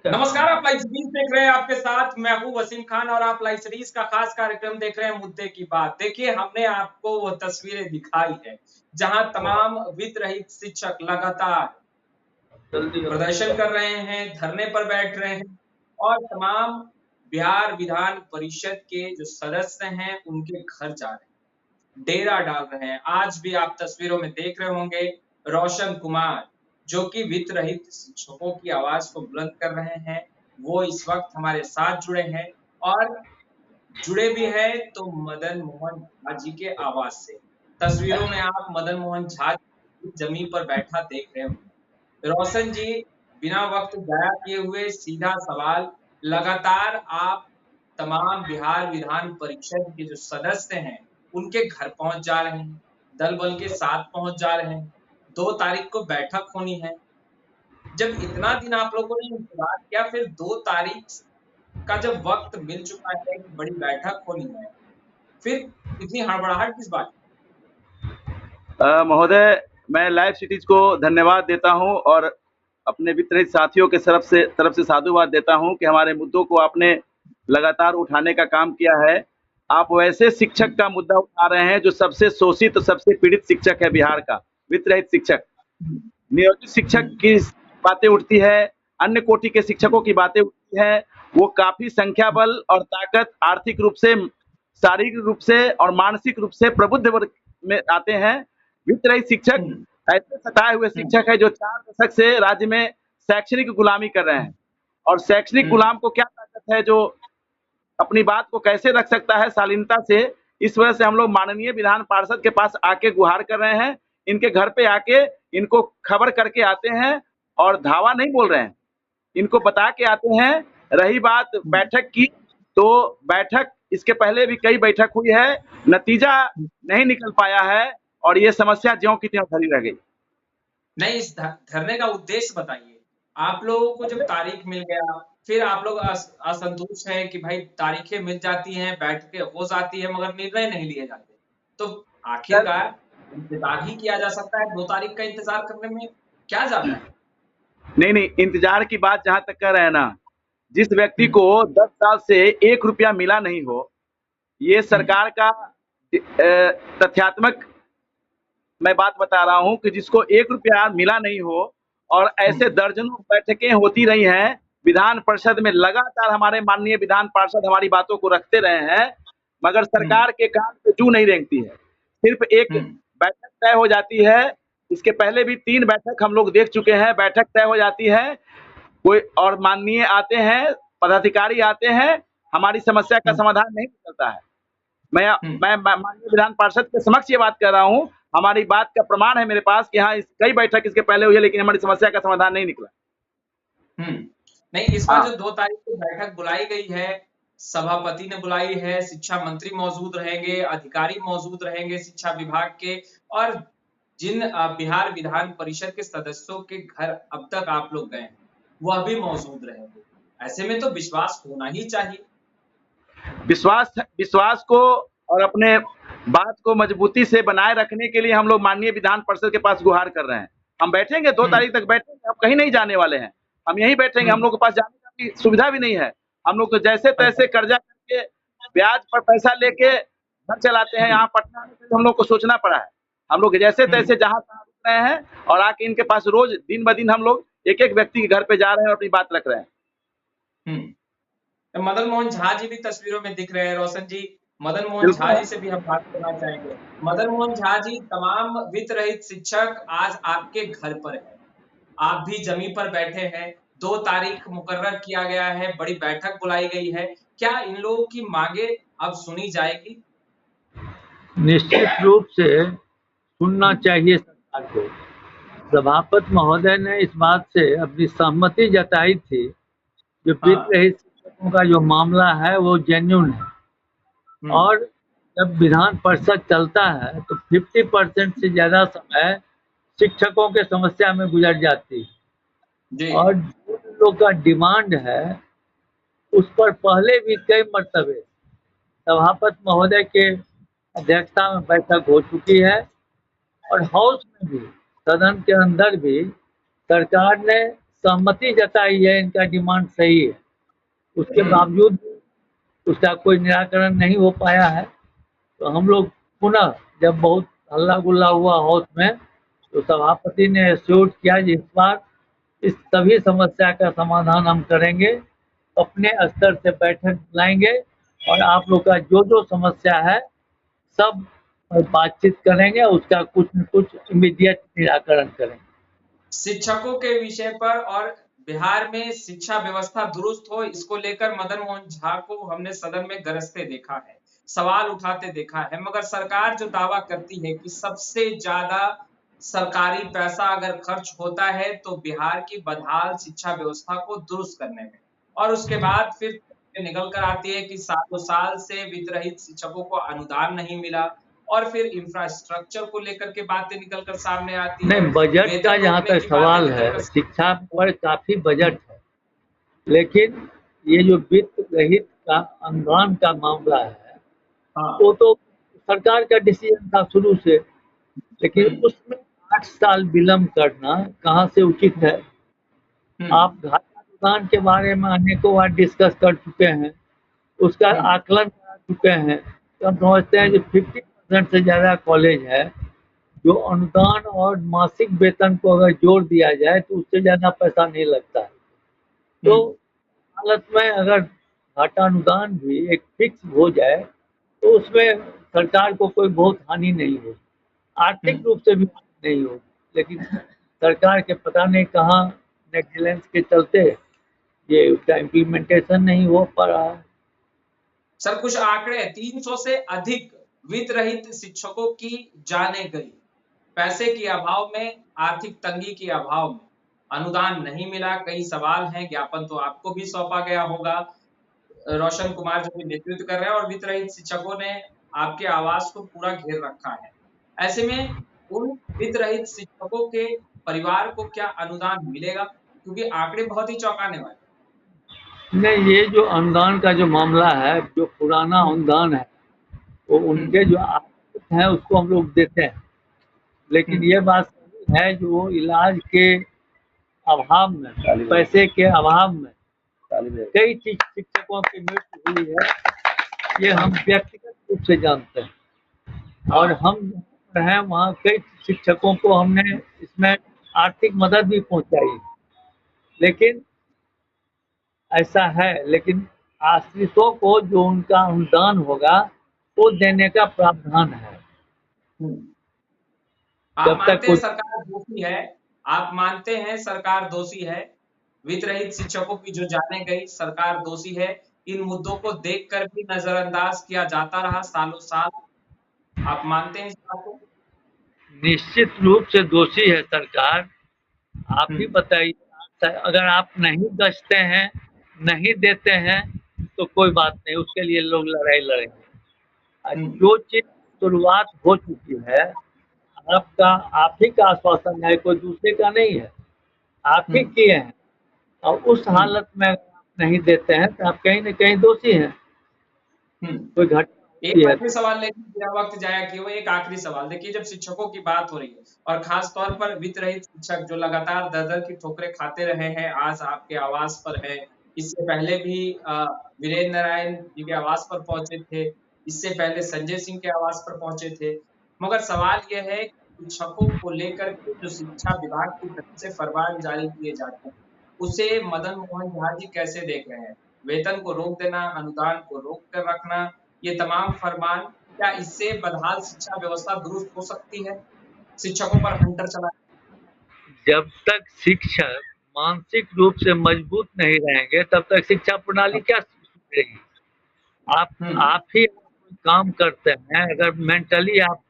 नमस्कार, आप live series देख रहे हैं। आपके साथ मैं हूं वसीम खान और आप लाइव सीरीज का खास कार्यक्रम देख रहे हैं मुद्दे की बात। देखिए, हमने आपको वो तस्वीरें दिखाई है जहां तमाम वित्त रहित शिक्षक लगातार प्रदर्शन कर रहे हैं, धरने पर बैठ रहे हैं और तमाम बिहार विधान परिषद के जो सदस्य हैं उनके घर जा रहे हैं, डेरा डाल रहे हैं। आज भी आप तस्वीरों में देख रहे होंगे रोशन कुमार, जो कि वित्त रहित शिक्षकों की आवाज को बुलंद कर रहे हैं, वो इस वक्त हमारे साथ जुड़े हैं और जुड़े भी हैं तो मदन मोहन झा जी के आवाज से। तस्वीरों में आप मदन मोहन झा जमीन पर बैठा देख रहे होंगे। रोशन जी, बिना वक्त जाया किए हुए सीधा सवाल, लगातार आप तमाम बिहार विधान परिषद के जो सदस्य हैं, उनके घर पहुंच जा रहे हैं, दल बल के साथ पहुंच जा रहे हैं। 2 तारीख को बैठक होनी है। जब इतना दिन आप लोगों ने इंतजार किया, फिर 2 तारीख का जब वक्त मिल चुका है कि बड़ी बैठक होनी है, फिर इतनी हड़बड़ाहट किस बात की? महोदय, मैं लाइव सिटीज को धन्यवाद देता हूं और अपने वित्त साथियों के तरफ से साधुवाद देता हूं कि हमारे मुद्दों को आपने लगातार उठाने का काम किया है। आप वैसे शिक्षक का मुद्दा उठा रहे हैं जो सबसे शोषित, सबसे पीड़ित शिक्षक है बिहार का, वित्त रहित शिक्षक। नियोजित शिक्षक की बातें उठती है, अन्य कोटि के शिक्षकों की बातें उठती है। वो काफी संख्या बल और ताकत, आर्थिक रूप से, शारीरिक रूप से और मानसिक रूप से प्रबुद्ध वर्ग में आते हैं। वित्त रहित शिक्षक ऐसे सताए हुए शिक्षक है जो 4 दशक से राज्य में शैक्षणिक गुलामी कर रहे हैं। और शैक्षणिक गुलाम को क्या ताकत है जो अपनी बात को कैसे रख सकता है शालीनता से। इस वजह से हम लोग माननीय विधान पार्षद के पास आके गुहार कर रहे हैं, इनके घर पे आके इनको खबर करके आते हैं और धावा नहीं बोल रहे हैं, इनको बता के आते हैं। रही बात बैठक की, तो बैठक इसके पहले भी कई बैठक हुई है, नतीजा नहीं निकल पाया है और ये समस्या ज्यों की त्यों धरी रह गई। नहीं, इस धरने का उद्देश्य बताइए। आप लोगों को जब तारीख मिल गया, फिर आप लोग असंतुष्ट हैं कि भाई तारीखें मिल जाती हैं, बैठकें हो जाती है, मगर निर्णय नहीं लिए जाते। तो आखिरकार इंतजार ही किया जा सकता है। 2 तारीख का इंतजार करने में क्या जाता है? नहीं, इंतजार की बात जहां तक कर रहे हैं ना, जिस व्यक्ति को 10 साल से 1 रुपया मिला नहीं हो, ये सरकार का तथ्यात्मक मैं बात बता रहा हूं कि जिसको 1 रुपया मिला नहीं हो और ऐसे दर्जनों बैठकें होती रही हैं विधान परिषद में, लगातार हमारे माननीय विधान पार्षद हमारी बातों को रखते रहे हैं, मगर सरकार के कान पे जू नहीं रेंगती है। सिर्फ एक बैठक तय हो जाती है, इसके पहले भी 3 बैठक हम लोग देख चुके हैं। बैठक तय हो जाती है, कोई और माननीय आते हैं, पदाधिकारी आते हैं, हमारी समस्या का समाधान नहीं निकलता है। मैं माननीय विधान पार्षद के समक्ष ये बात कर रहा हूँ, हमारी बात का प्रमाण है मेरे पास कि हाँ, कई बैठक इसके पहले हुई है लेकिन हमारी समस्या का समाधान नहीं निकला। नहीं, इस बार जो 2 तारीख को बैठक बुलाई गई है, सभापति ने बुलाई है, शिक्षा मंत्री मौजूद रहेंगे, अधिकारी मौजूद रहेंगे शिक्षा विभाग के, और जिन बिहार विधान परिषद के सदस्यों के घर अब तक आप लोग गए हैं, वह भी मौजूद रहेंगे। ऐसे में तो विश्वास होना ही चाहिए। विश्वास को और अपने बात को मजबूती से बनाए रखने के लिए हम लोग माननीय विधान परिषद के पास गुहार कर रहे हैं। हम बैठेंगे, 2 तारीख तक बैठेंगे, हम कहीं नहीं जाने वाले हैं, हम यहीं बैठेंगे। हम लोग के पास जाने की सुविधा भी नहीं है। हम लोग तो जैसे तैसे कर्जा करके ब्याज पर पैसा लेके घर चलाते हैं। यहाँ पटना आने के लिए हम लोग को सोचना पड़ा है। हम लोग जैसे तैसे जहां तहां रुक रहे हैं और आके इनके पास रोज दिन ब दिन हम लोग एक एक व्यक्ति के घर पे जा रहे हैं और अपनी बात रख रहे हैं। तो मदन मोहन झा जी भी तस्वीरों में दिख रहे हैं। रोशन जी, मदन मोहन झा जी से भी हम बात करना चाहेंगे। मदन मोहन झा जी, तमाम वित्त रहित शिक्षक आज आपके घर पर है, आप भी जमीन पर बैठे हैं। 2 तारीख मुकर्रर किया गया है, बड़ी बैठक बुलाई गई है। क्या इन लोगों की मांगे अब सुनी जाएगी? निश्चित रूप से सुनना चाहिए सरकार को। सभापति महोदय ने इस बात से अपनी सहमति जताई थी, जो वित्त रहित शिक्षकों का जो मामला है वो जेन्युइन है। और जब विधान परिषद चलता है तो 50% से ज्यादा समय शिक्षकों के समस्या में गुजर जाती है। और जो लोग का डिमांड है उस पर पहले भी कई मर्तबे सभापति महोदय के अध्यक्षता में बैठक हो चुकी है और हाउस में भी, सदन के अंदर भी सरकार ने सहमति जताई है, इनका डिमांड सही है, उसके बावजूद उसका कोई निराकरण नहीं हो पाया है। तो हम लोग पुनः जब बहुत हल्ला गुल्ला हुआ हाउस में, तो सभापति ने एश्योर किया कि इस बार इस सभी समस्या का समाधान हम करेंगे, अपने स्तर से बैठक बुलाएंगे और आप लोग का जो जो समस्या है सब बातचीत करेंगे, उसका कुछ न कुछ इमीडिएट निराकरण करेंगे। शिक्षकों के विषय पर और बिहार में शिक्षा व्यवस्था दुरुस्त हो, इसको लेकर मदन मोहन झा को हमने सदन में गरजते देखा है, सवाल उठाते देखा है, मगर सरकार जो दावा करती है कि सबसे ज्यादा सरकारी पैसा अगर खर्च होता है तो बिहार की बदहाल शिक्षा व्यवस्था को दुरुस्त करने में, और उसके बाद फिर निकल कर आती है कि सालों साल से वित्तरहित शिक्षकों को अनुदान नहीं मिला, और फिर इंफ्रास्ट्रक्चर को लेकर के बातें निकल कर सामने आती है। नहीं, बजट का जहाँ तक सवाल है, शिक्षा पर काफी बजट है, लेकिन ये जो वित्त रहित का अनुदान का मामला है, वो तो सरकार का डिसीजन था शुरू से, लेकिन उसमें 8 साल विलम्ब करना कहाँ से उचित है। आप घाटा अनुदान के बारे में अनेकों बार डिस्कस कर चुके हैं, उसका आकलन करा चुके हैं, तो हम समझते हैं कि 50% से ज्यादा कॉलेज है जो अनुदान और मासिक वेतन को अगर जोड़ दिया जाए तो उससे ज्यादा पैसा नहीं लगता है। तो हालत में अगर घाटा अनुदान भी एक फिक्स हो जाए तो उसमें सरकार को कोई बहुत हानि नहीं हो, आर्थिक रूप से भी नहीं हो, लेकिन सरकार के पता नहीं कहाँ नेग्लिजेंस के चलते ये उसका इम्प्लीमेंटेशन नहीं हो पा रहा है। सर कुछ आंकड़े 300 से अधिक वित्त रहित शिक्षकों की जाने गई, पैसे के अभाव में, आर्थिक तंगी के अभाव में, अनुदान नहीं मिला, कई सवाल हैं, ज्ञापन तो आपको भी सौंपा गया होगा, रोशन कुमार जो भी नेतृत्व कर रहे हैं, और वित्त रहित शिक्षकों ने आपके आवास को पूरा घेर रखा है। ऐसे में उन वित्त रहित शिक्षकों के परिवार को क्या अनुदान मिलेगा, क्योंकि आंकड़े बहुत ही चौंकाने वाले। नहीं, ये जो अनुदान का जो मामला है, जो पुराना अनुदान है, वो उनके जो आश्रित हैं उसको हम लोग देते हैं, लेकिन ये बात है जो इलाज के अभाव में, पैसे के अभाव में कई शिक्षकों की मृत्यु हुई है, ये हम व्यक्तिगत रूप से जानते हैं, और हम हैं वहाँ कई शिक्षकों को हमने इसमें आर्थिक मदद भी पहुंचाई, लेकिन ऐसा है, लेकिन आश्रितों को जो उनका अनुदान होगा वो देने का प्रावधान है। आप मानते हैं सरकार दोषी है, आप मानते हैं सरकार दोषी है, वित्त रहित शिक्षकों की जो जाने गई, सरकार दोषी है, इन मुद्दों को देखकर भी नजरअंदाज किया जाता रहा सालों साल, आप मानते हैं इस बात को? निश्चित रूप से दोषी है सरकार। आप ही बताइए, अगर आप नहीं गश्ते हैं, नहीं देते हैं तो कोई बात नहीं, उसके लिए लोग लड़ाई लड़ेंगे। जो चीज शुरुआत हो चुकी है, आपका आप ही का आश्वासन है, कोई दूसरे का नहीं है, आप ही किए हैं, और उस हालत में आप नहीं देते हैं तो आप कहीं न कहीं दोषी हैं। कोई घटना एक आखिरी सवाल लेकिन मेरा वक्त जाया कि वो एक आखिरी सवाल देखिए, जब शिक्षकों की बात हो रही है और खास तौर पर वित्त रहित शिक्षक जो लगातार दर-दर की ठोकरें खाते रहे हैं, आज आपके आवास पर हैं, इससे पहले भी वीरेंद्र नारायण जी के आवास पर पहुंचे थे, इससे पहले संजय सिंह के आवास पर पहुंचे थे, मगर सवाल ये है शिक्षकों को लेकर के जो शिक्षा विभाग की तरफ से फरमान जारी किए जाते हैं, उसे मदन मोहन झा जी कैसे देख रहे हैं? वेतन को रोक देना, अनुदान को रोक कर रखना, ये तमाम फरमान, क्या इससे बदहाल शिक्षा व्यवस्था दुरुस्त हो सकती है? शिक्षकों पर हंटर चला। जब तक शिक्षक मानसिक रूप से मजबूत नहीं रहेंगे तब तक शिक्षा प्रणाली क्या सुधरेगी? आप ही काम करते हैं, अगर मेंटली आप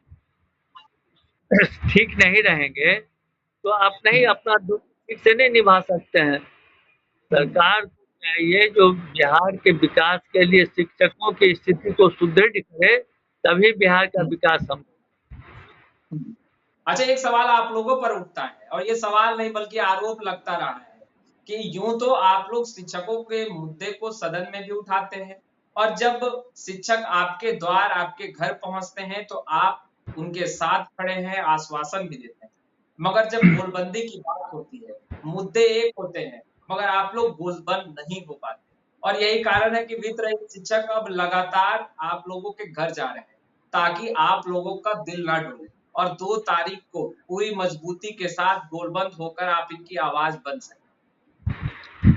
ठीक नहीं रहेंगे तो आप नहीं अपना ठीक से नहीं निभा सकते हैं। सरकार को चाहिए जो बिहार के विकास के लिए शिक्षकों की स्थिति को सुदृढ़ करे, तभी बिहार का विकास संभव। अच्छा, एक सवाल आप लोगों पर उठता है, और ये सवाल नहीं बल्कि आरोप लगता रहा है कि यूं तो आप लोग शिक्षकों के मुद्दे को सदन में भी उठाते हैं, और जब शिक्षक आपके द्वार, आपके घर पहुंचते हैं तो आप उनके साथ खड़े हैं, आश्वासन भी देते हैं, मगर जब गोलबंदी की बात होती है मुद्दे एक होते हैं, मगर आप लोग गोलबंद नहीं हो पाते। और यही कारण है कि वित्त रहित शिक्षक अब लगातार आप लोगों के घर जा रहे हैं, ताकि आप लोगों का दिल ना डोले और 2 तारीख को पूरी मजबूती के साथ गोलबंद होकर आप इनकी आवाज बन सकें।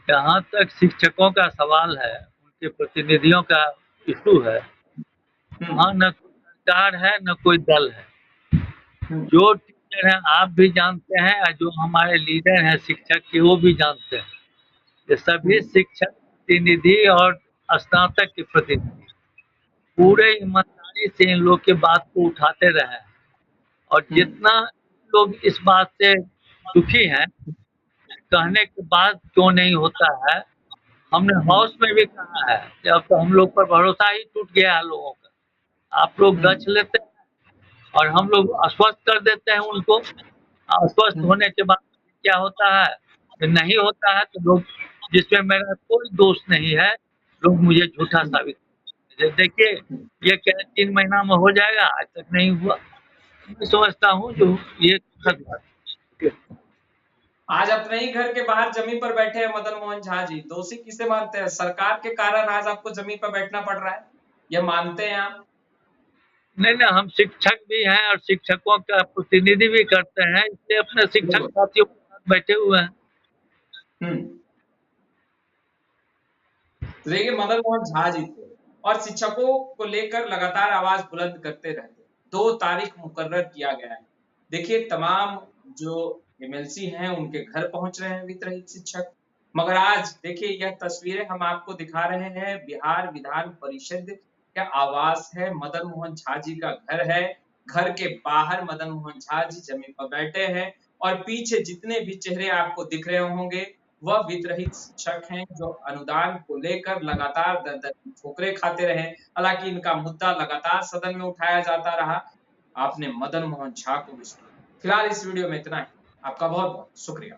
जहाँ तक शिक्षकों का सवाल है, उनके प्रतिनिधियों का इशू है, वहाँ न कोई सरकार है न कोई दल है। जो टीचर हैं आप भी जानते हैं और जो हमारे लीडर हैं शिक्षक के वो भी जानते हैं। ये सभी शिक्षक प्रतिनिधि और स्नातक के प्रतिनिधि पूरे ईमानदारी से इन लोग के बात को उठाते रहे हैं और जितना लोग इस बात से दुखी हैं, कहने के बाद क्यों नहीं होता है, हमने हाउस में भी कहा है कि अब तो हम लोग पर भरोसा ही टूट गया है लोगों का। आप लोग गच लेते हैं और हम लोग आश्वस्त कर देते हैं उनको। आश्वस्त होने के बाद क्या होता है, नहीं होता है तो लोग, जिसमें मेरा कोई दोष नहीं है, लोग मुझे झूठा साबित देखिए ये क्या 3 महीना में हो जाएगा, आज तक नहीं हुआ। मैं समझता हूँ जो ये दुखद बात है। आज अपने ही घर के बाहर जमीन पर बैठे हैं मदन मोहन झा जी, दोषी किसे मानते हैं? सरकार के कारण आज आपको जमीन पर बैठना पड़ रहा है, ये मानते हैं आप? नहीं, हम शिक्षक भी हैं और शिक्षकों का प्रतिनिधि भी करते हैं, इसलिए अपने शिक्षक साथियों के साथ बैठे हुए हैं। तो देखिए मदन मोहन झा जी थे और शिक्षकों को लेकर लगातार आवाज बुलंद करते रहते। 2 तारीख मुकर्रर किया गया है। देखिए तमाम जो एमएलसी हैं उनके घर पहुंच रहे हैं वित्त रहित शिक्षक, मगर आज देखिए यह तस्वीरें हम आपको दिखा रहे हैं, बिहार विधान परिषद का आवास है, मदन मोहन झा जी का घर है। घर के बाहर मदन मोहन झा जी जमीन पर बैठे हैं और पीछे जितने भी चेहरे आपको दिख रहे होंगे वह वित्त रहित शिक्षक हैं जो अनुदान को लेकर लगातार दर-दर की ठोकरें खाते रहे। हालांकि इनका मुद्दा लगातार सदन में उठाया जाता रहा। आपने मदन मोहन झा को भी सुना। फिलहाल इस वीडियो में इतना ही। आपका बहुत बहुत शुक्रिया।